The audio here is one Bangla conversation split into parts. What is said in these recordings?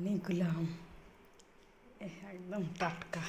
অনেকগুলো আম একদম টাটকা,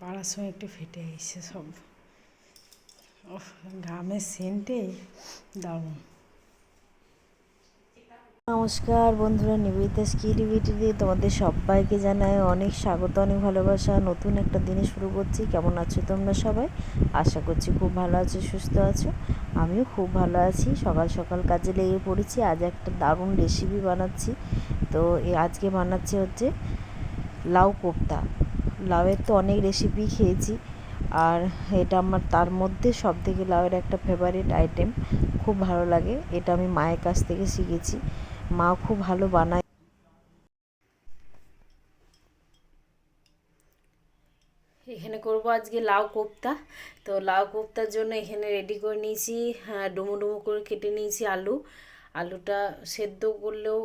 পাড়ার সময় একটু ফেটে এসে সব। ও, ঘামের সেন্টে দারুণ। নমস্কার বন্ধুরা, নিবেদিতা ক্রিয়েটিভিটিতে তোমাদের সবাইকে জানাই অনেক স্বাগত, অনেক ভালোবাসা। নতুন একটা দিনে শুরু করছি। কেমন আছো তোমরা সবাই? আশা করছি খুব ভালো আছো, সুস্থ আছো। আমিও খুব ভালো আছি। সকাল সকাল কাজে লেগে পড়েছি। আজ একটা দারুণ রেসিপি বানাচ্ছি। তো আজকে বানাচ্ছি হচ্ছে লাউ কোপ্তা। লাউয়ের তো অনেক রেসিপি খেয়েছি, আর এটা আমার তার মধ্যে সবথেকে লাউয়ের একটা ফেভারিট আইটেম। খুব ভালো লাগে। এটা আমি মায়ের কাছ থেকে শিখেছি। মা খুব ভালো বানায়। এখানে করব আজকে লাউ কোপ্তা। তো লাউ কোপ্তার জন্য এখানে রেডি করে নিয়েছি, ডুমো ডুমো করে কেটে নিয়েছি আলু। আলুটা সেদ্ধ করলেও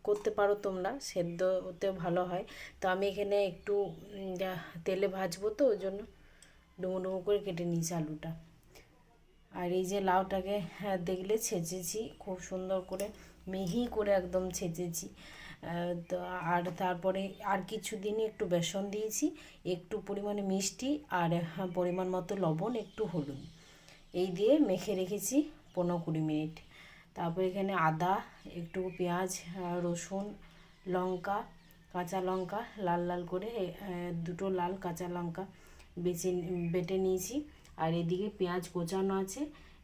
করতে পারো তোমরা, সেদ্ধ ওতেও ভালো হয়। তো আমি এখানে একটু তেলে ভাজবো, তো ওই জন্য ডুমো ডুমো করে কেটে নিয়েছি আলুটা। আর এই যে লাউটাকে দেখলে ছেঁচেছি খুব সুন্দর করে, মিহি করে একদম ছেঁচেছি। তো আর তারপরে আর কিছু দিনই একটু বেসন দিয়েছি, একটু পরিমাণে মিষ্টি, আর পরিমাণ মতো লবণ, একটু হলুদ, এই দিয়ে মেখে রেখেছি 15-20 মিনিট। তারপর এখানে আদা, একটু পেঁয়াজ, রসুন, লঙ্কা, কাঁচা লঙ্কা লাল লাল করে, দুটো লাল কাঁচা লঙ্কা বেটে নিয়েছি। আর এদিকে পেঁয়াজ কোচানো আছে,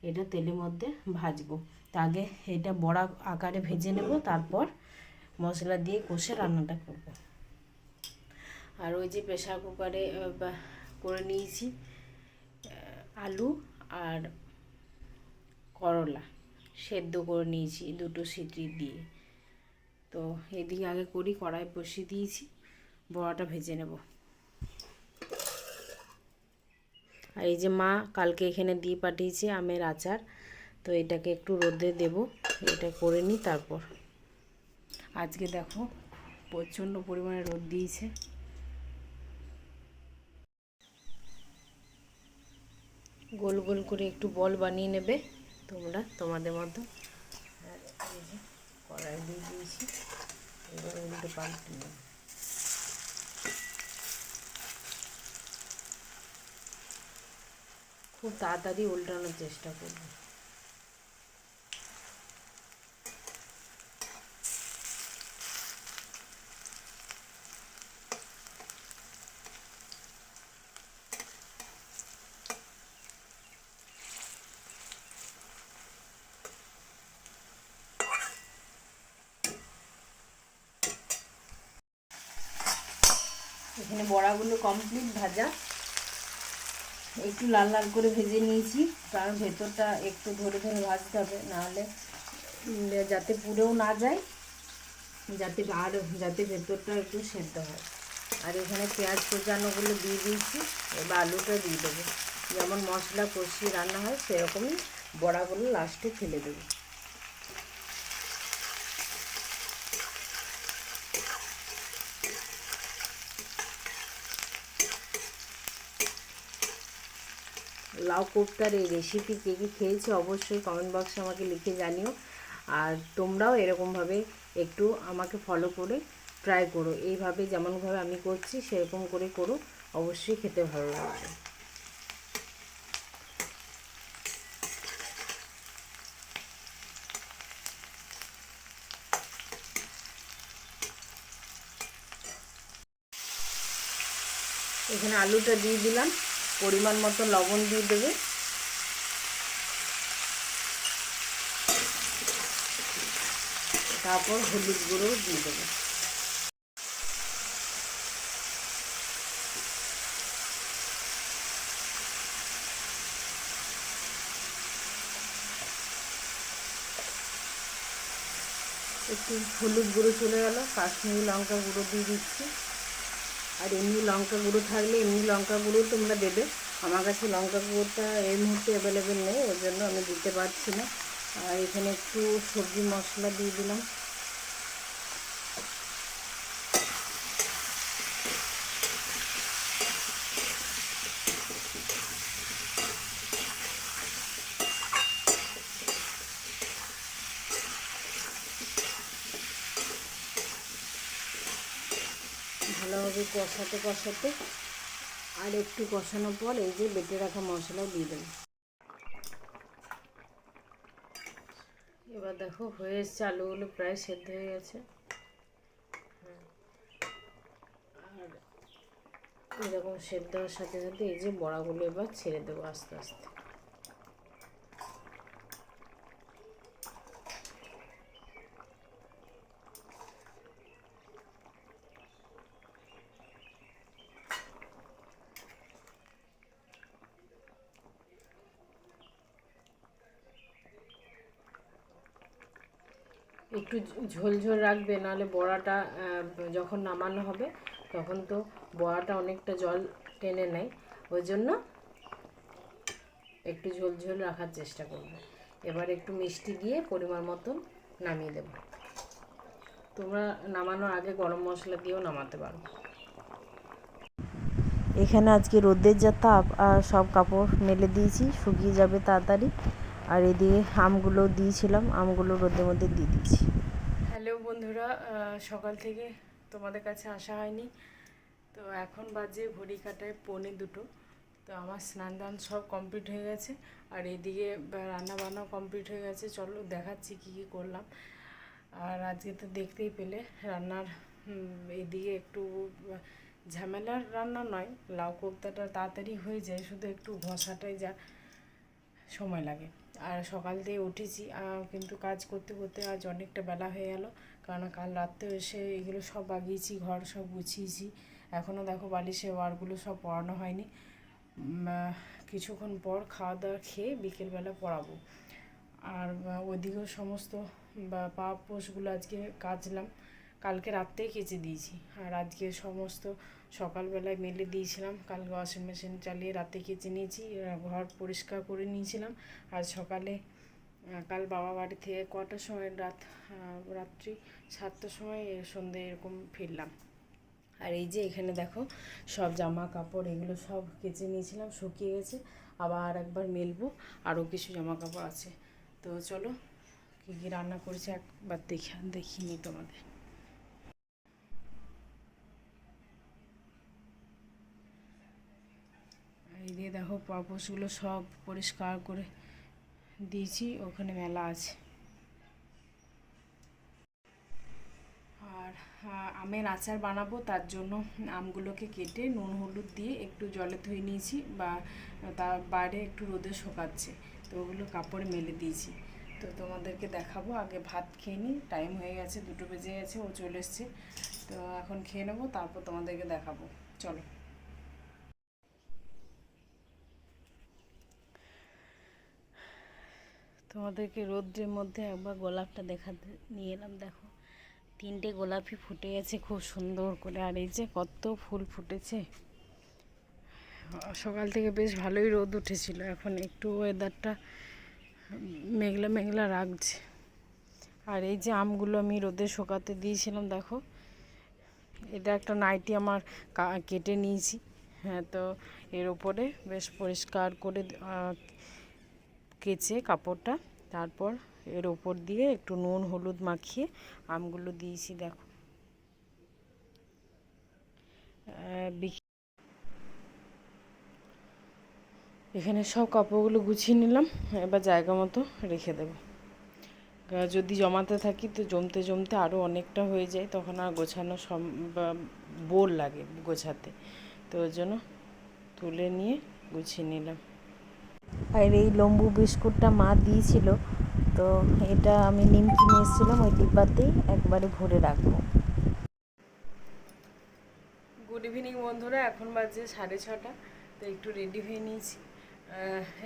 এটা তেলের মধ্যে ভাজবো। তা আগে এটা বড়া আকারে ভেজে নেব, তারপর মশলা দিয়ে কষে রান্নাটা করব। আর ওই যে প্রেশার কুকারে করে নিয়েছি আলু আর করলা, সেদ্ধ করে নিয়েছি দুটো সিটি দিয়ে। তো এদিকে আগে করি, কড়াই বসিয়ে দিয়েছি, বড়াটা ভেজে নেব। আর এই যে মা কালকে এখানে দিয়ে পাঠিয়েছে আমের আচার, তো এটাকে একটু রোদে দেব, এটা করে নিই তারপর। আজকে দেখো প্রচণ্ড পরিমাণে রোদ দিয়েছে। গোল গোল করে একটু বল বানিয়ে নেবে তোমরা তোমাদের মতো। আর এই যে কড়াই দিয়ে দিয়েছি, এবার উল্টে পাল্টে নেব। খুব তাড়াতাড়ি উল্টানোর চেষ্টা করব। এখানে বড়াগুলো কমপ্লিট ভাজা, একটু লাল লাল করে ভেজে নিয়েছি, কারণ ভেতরটা একটু ধরে ধরে ভাজতে হবে, নাহলে যাতে পুড়েও না যায়, যাতে ভেতরটা একটু সেদ্ধ হয়। আর এখানে পেঁয়াজ কোচানোগুলো দিয়ে দিয়েছি, এবার আলুটা দিয়ে দেবো। যেমন মশলা কষিয়ে রান্না হয় সেরকমই বড়াগুলো লাস্টে ফেলে দেবো। লাউ কোপ্তার এই রেসিপি কে কী খেয়েছে অবশ্যই কমেন্ট বক্সে আমাকে লিখে জানিও। আর তোমরাও এরকমভাবে একটু আমাকে ফলো করে ট্রাই করো, এইভাবে যেমনভাবে আমি করছি সেরকম করে করো, অবশ্যই খেতে ভালো লাগবে। এখানে আলুটা দিয়ে দিলাম, পরিমাণ মতো লবণ দিয়ে দেবে, তারপর হলুদ গুঁড়ো দিয়ে দেবে। একটু হলুদ গুঁড়ো চলে গেল, কাশ্মীরি লঙ্কা গুঁড়ো দিয়ে দিচ্ছি। আর এমনি লঙ্কা গুঁড়ো থাকলে এমনি লঙ্কা গুঁড়ো তোমরা দেবে। আমার কাছে লঙ্কা গুঁড়োটা এই মুহূর্তে অ্যাভেলেবেল নেই, ওই জন্য আমি দিতে পারছি না। আর এখানে একটু সবজি মশলা দিয়ে দিলাম। ভালোভাবে কষাতে কষাতে আর একটু কষানোর পর এই যে বেটে রাখা মশলা দিয়ে দেবো। এবার দেখো হয়ে এসছে, আলুগুলো প্রায় সেদ্ধ হয়ে গেছে। আর এরকম সেদ্ধ হওয়ার সাথে সাথে এই যে বড়াগুলো এবার ছেড়ে দেবো আস্তে আস্তে। একটু ঝোল ঝোল রাখবে, নাহলে বড়াটা যখন নামানো হবে তখন তো বড়াটা অনেকটা জল টেনে নেয়, ওই জন্য একটু ঝোল ঝোল রাখার চেষ্টা করবে। এবার একটু মিষ্টি দিয়ে পরিমাণ মতন নামিয়ে দেব। তোমরা নামানোর আগে গরম মশলা দিয়েও নামাতে পারো। এখানে আজকে রোদের যা তাপ, আর সব কাপড় মেলে দিয়েছি, শুকিয়ে যাবে তাড়াতাড়ি। আর এদিকে আমগুলো দিয়েছিলাম, আমগুলো রোদের মধ্যে দিয়ে দিয়েছি। হ্যালো বন্ধুরা, সকাল থেকে তোমাদের কাছে আসা হয়নি। তো এখন বাজে ঘড়ি কাটায় 1:45। তো আমার স্নান দান সব কমপ্লিট হয়ে গেছে, আর এদিকে রান্না বান্নাও কমপ্লিট হয়ে গেছে। চলো দেখাচ্ছি কী কী করলাম। আর আজকে তো দেখতেই পেলে রান্নার এদিকে একটু ঝামেলার রান্না নয়, লাউ কোপ্তাটা তাড়াতাড়ি হয়ে যায়, শুধু একটু ঘষাটাই যা সময় লাগে। আর সকাল দিয়ে উঠেছি, কিন্তু কাজ করতে করতে আজ অনেকটা বেলা হয়ে গেল, কারণ কাল রাত্রে এসে এগুলো সব বাগিয়েছি, ঘর সব গুছিয়েছি। এখনও দেখো বালিশের ওয়ারগুলো সব পরানো হয়নি। কিছুক্ষণ পর খাওয়া দাওয়া খেয়ে বিকেলবেলা পরাবো। আর ওইদিকেও সমস্ত পা পোষগুলো আজকে কাচলাম, কালকে রাত্রেই কেচে দিয়েছি। আর আজকে সমস্ত সকালবেলায় মেলে দিয়েছিলাম, কালকে ওয়াশিং মেশিন চালিয়ে রাতে কেচে নিয়েছি, ঘর পরিষ্কার করে নিয়েছিলাম। আর সকালে কাল বাবা বাড়ি থেকে কটার সময় রাত্রি 7টার সময় সন্ধ্যে এরকম ফিরলাম। আর এই যে এখানে দেখো সব জামা কাপড় এগুলো সব কেচে নিয়েছিলাম, শুকিয়ে গেছে। আবার একবার মেলবো, আরও কিছু জামা কাপড় আছে। তো চলো কী কী রান্না করেছি একবার দেখিনি তোমাদের। এই দিয়ে দেখো পাপোশগুলো সব পরিষ্কার করে দিয়েছি, ওখানে মেলা আছে। আর আমের আচার বানাবো, তার জন্য আমগুলোকে কেটে নুন হলুদ দিয়ে একটু জলে ধুয়ে নিয়েছি, বা তার বাইরে একটু রোদে শুকাচ্ছে, তো ওগুলো কাপড়ে মেলে দিয়েছি। তো তোমাদেরকে দেখাবো, আগে ভাত খেয়ে নিই, টাইম হয়ে গেছে, 2টো বেজে গেছে, ও চলে এসছে। তো এখন খেয়ে নেবো, তারপর তোমাদেরকে দেখাবো, চলো। তোমাদেরকে রোদ্রের মধ্যে একবার গোলাপটা দেখাতে নিয়ে এলাম। দেখো 3টে গোলাপই ফুটে গেছে খুব সুন্দর করে, আর এই যে কত ফুল ফুটেছে। সকাল থেকে বেশ ভালোই রোদ উঠেছিল, এখন একটু ওয়েদারটা মেঘলা মেঘলা রাখছে। আর এই যে আমগুলো আমি রোদে শুকাতে দিয়েছিলাম, দেখো এটা একটা নাইটি আমার কেটে নিয়েছি। হ্যাঁ, তো এর উপরে বেশ পরিষ্কার করে কেচে কাপড়টা, তারপর এর ওপর দিয়ে একটু নুন হলুদ মাখিয়ে আমগুলো দিয়েছি। দেখো এখানে সব কাপড়গুলো গুছিয়ে নিলাম, এবার জায়গা মতো রেখে দেব। যদি জমাতে থাকি তো জমতে জমতে আরও অনেকটা হয়ে যায়, তখন আর গোছানো বোর লাগে গোছাতে, তো ওই জন্য তুলে নিয়ে গুছিয়ে নিলাম। আর এই লম্বু বিস্কুটটা মা দিয়েছিল, তো এটা আমি নিমকি নিয়ে এসেছিলাম, ওই ডিব্বাতেই একবারে ভরে রাখবো। গুড ইভিনিং বন্ধুরা, এখন বাজে 6:30। তো একটু রেডি হয়ে নিয়েছি,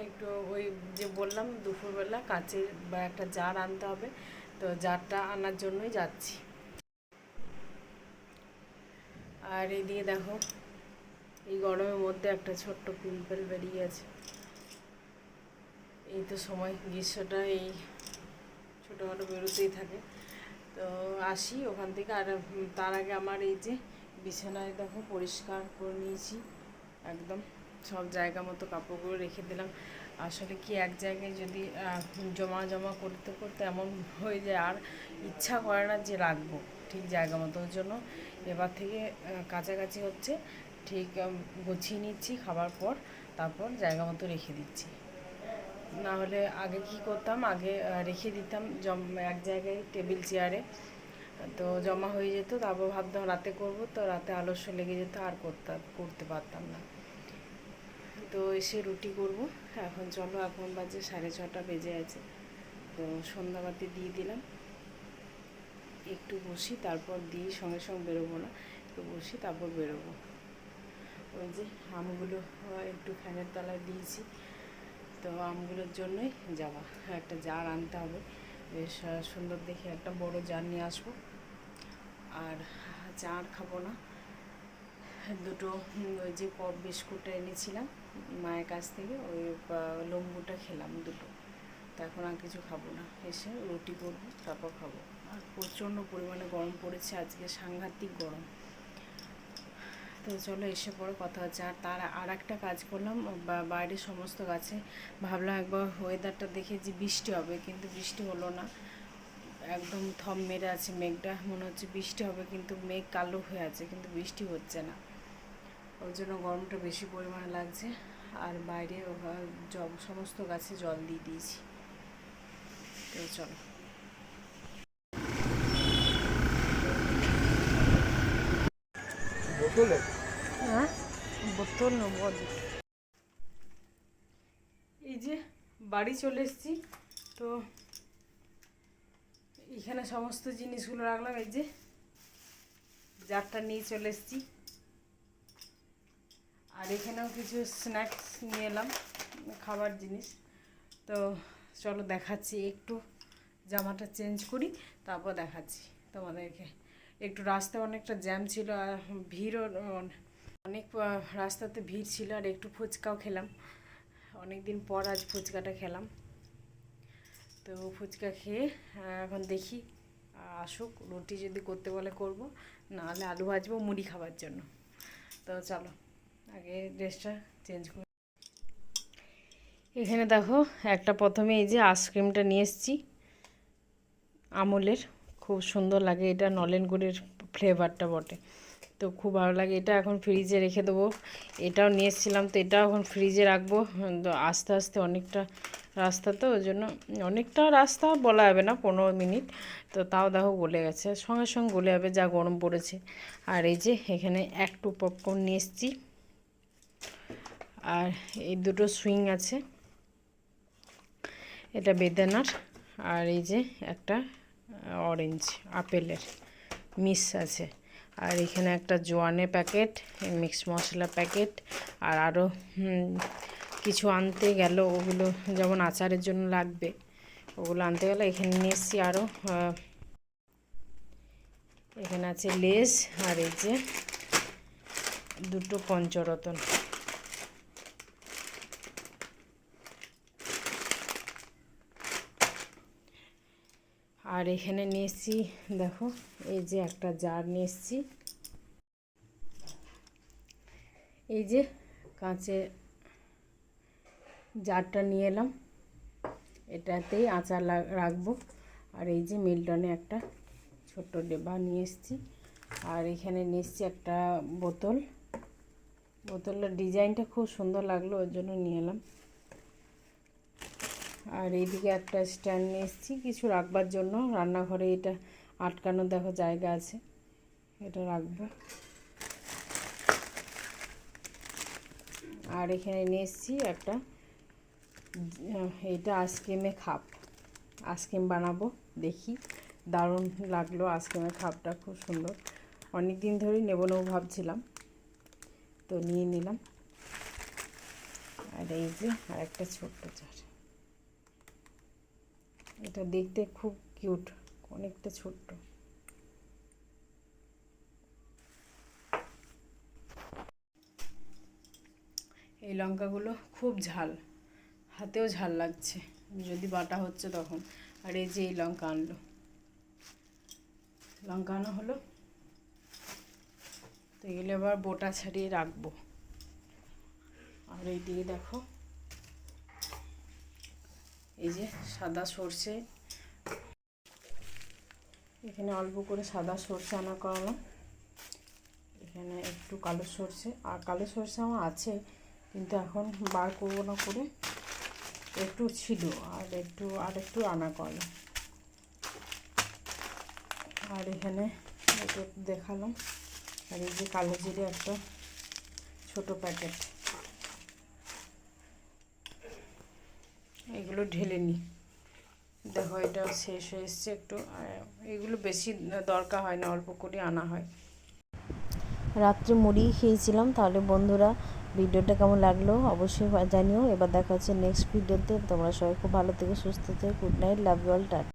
একটু ওই যে বললাম দুপুরবেলা কাচের বা একটা জার আনতে হবে, তো জারটা আনার জন্যই যাচ্ছি। আর এইদিকে দেখো এই গরমের মধ্যে একটা ছোট্ট পিম্পল বেরিয়ে আছে। এই তো সময়, গ্রীষ্মটা এই ছোটোখাটো বেরোতেই থাকে। তো আসি ওখান থেকে, আর তার আগে আমার এই যে বিছানায় দেখো পরিষ্কার করে নিয়েছি, একদম সব জায়গা মতো কাপড়গুলো রেখে দিলাম। আসলে কি এক জায়গায় যদি জমা জমা করতে করতে এমন হয়ে যায়, আর ইচ্ছা করে না যে রাখবো ঠিক জায়গা মতো, ওই জন্য এবার থেকে কাছাকাছি হচ্ছে, ঠিক গুছিয়ে নিচ্ছি খাবার পর, তারপর জায়গা মতো রেখে দিচ্ছি। না হলে আগে কি করতাম, আগে রেখে দিতাম এক জায়গায় টেবিল চেয়ারে, তো জমা হয়ে যেত, তারপর ভাবতাম রাতে করব, তো রাতে আলস্য লেগে যেত, আর করতে পারতাম না। তো এসে রুটি করব। এখন চলো, এখন বাজে 6:30 বেজে আছে, তো সন্ধ্যাবাতি দিয়ে দিলাম। একটু বসি, তারপর দিয়ে সঙ্গে সঙ্গে বেরোবো না, একটু বসি তারপর বেরোবো। ওই যে আমগুলো একটু ফ্যানের তলায় দিয়েছি, তো আমগুলোর জন্যই যাওয়া। একটা জার আনতে হবে, বেশ সুন্দর দেখে একটা বড় জার নিয়ে আসবো। আর জার খাবো না, দুটো ওই যে পপ বিস্কুটটা এনেছিলাম মায়ের কাছ থেকে, ওই লম্বুটা খেলাম দুটো, তো এখন আর কিছু খাবো না। এসে রুটি করবো, তারপর খাবো। আর প্রচণ্ড পরিমাণে গরম পড়েছে আজকে, সাংঘাতিক গরম। তো চলো, এসে পরে কথা হচ্ছে। আর তার আর একটা কাজ করলাম, বাইরে সমস্ত গাছে ভাবলাম একবার ওয়েদারটা দেখে যে বৃষ্টি হবে, কিন্তু বৃষ্টি হলো না। একদম থম মেরে আছে মেঘটা, মনে হচ্ছে বৃষ্টি হবে, কিন্তু মেঘ কালো হয়ে আছে, কিন্তু বৃষ্টি হচ্ছে না। ওর জন্য গরমটা বেশি পরিমাণে লাগছে। আর বাইরে সমস্ত গাছে জল দিয়ে দিয়েছি। তো চলো, হ্যাঁ বোতল নেবো। এই যে বাড়ি চলে এসেছি, তো এখানে সমস্ত জিনিসগুলো রাখলাম। এই যে জারটা নিয়ে চলে এসেছি, আর এখানেও কিছু স্ন্যাক্স নিয়ে এলাম, খাবার জিনিস। তো চলো দেখাচ্ছি, একটু জামাটা চেঞ্জ করি, তারপর দেখাচ্ছি তোমাদেরকে। একটু রাস্তায় অনেকটা জ্যাম ছিল, আর ভিড়ও অনেক, রাস্তাতে ভিড় ছিল। আর একটু ফুচকাও খেলাম, অনেক দিন পর আজ ফুচকাটা খেলাম। তো ফুচকা খেয়ে এখন দেখি আসুক, রুটি যদি করতে বলে করব, নাহলে আলু ভাজবো মুড়ি খাবার জন্য। তো চলো আগে ড্রেসটা চেঞ্জ করি। এখানে দেখো, একটা প্রথমে এই যে আইসক্রিমটা নিয়ে এসেছি আমুলের, খুব সুন্দর লাগে, এটা নলেন গুড়ের ফ্লেভারটা বটে, তো খুব ভালো লাগে। এটা এখন ফ্রিজে রেখে দেবো। এটাও নিয়ে এসেছিলাম, তো এটাও এখন ফ্রিজে রাখবো। তো আস্তে আস্তে অনেকটা রাস্তা, তো ওই জন্য অনেকটা রাস্তা বলা যাবে না, 15 মিনিট, তো তাও দেখো গলে গেছে, সঙ্গে সঙ্গে গলে যাবে, যা গরম পড়েছে। আর এই যে এখানে একটু পপকর্ন নিয়ে এসেছি, আর এই দুটো সুইং আছে, এটা বেদানার, আর এই যে একটা অরেঞ্জ আপেলের মিক্স আছে। আর এখানে একটা জোয়ানের প্যাকেট, মিক্স মশলা প্যাকেট, আর আরও কিছু আনতে গেল, ওগুলো যেমন আচারের জন্য লাগবে, ওগুলো আনতে গেলে এখানে নিয়ে এসেছি। আরও এখানে আছে লেস, আর এই যে দুটো পঞ্চরত্ন। আর এখানে নিয়ে এসেছি দেখো, এই যে একটা জার নিয়ে এসেছি, এই যে কাঁচের জারটা নিয়ে এলাম, এটাতেই আচার রাখবো। আর এই যে মিল্টনে একটা ছোট্ট ডিব্বা নিয়ে এসেছি। আর এখানে নিয়ে এসেছি একটা বোতল, বোতলের ডিজাইনটা খুব সুন্দর লাগলো, ওর জন্য নিয়ে এলাম। আর এইদিকে একটা স্ট্যান্ড নিয়ে এসেছি কিছু রাখবার জন্য, রান্নাঘরে এটা আটকানো দেখো জায়গা আছে, এটা রাখবো। আর এখানে নিয়ে এসেছি একটা, এটা আইসক্রিমের খাপ, আইসক্রিম বানাবো, দেখি দারুণ লাগলো আইসক্রিমের খাপটা, খুব সুন্দর, অনেক দিন ধরেই নেবো নেবো ভাবছিলাম, তো নিয়ে নিলাম। আর এই যে আর একটা ছোট্ট জার, এটা দেখতে খুব কিউট, অনেকটা ছোট্ট। এই লঙ্কাগুলো খুব ঝাল, হাতেও ঝাল লাগছে যদি বাটা হচ্ছে তখন। আর এই যে এই লঙ্কা আনলো, লঙ্কা আনা হলো, তো এগুলো এবার বোটা ছাড়িয়ে রাখবো। আর এই দিকে দেখো, এই যে সাদা সর্ষে, এখানে অল্প করে সাদা সর্ষে আনা করালাম, এখানে একটু কালো সর্ষে, আর কালো সর্ষে আমার আছে কিন্তু এখন বার করবো না করে একটু ছিল, আর একটু আনা করা। আর এখানে একটু দেখালাম। আর এই যে কালো জিরে একটা ছোট প্যাকেট, এগুলো ঢেলে নিই। দেখো এটা শেষ হয়ে এসছে একটু, এগুলো বেশি দরকার হয় না, অল্প করে আনা হয়। রাত্রে মুড়ি খেয়েছিলাম। তাহলে বন্ধুরা ভিডিওটা কেমন লাগলো অবশ্যই জানিও। এবার দেখা হচ্ছে নেক্সট ভিডিওতে। তোমরা সবাই খুব ভালো থেকে সুস্থ থেকে। Good night, love you all, tata.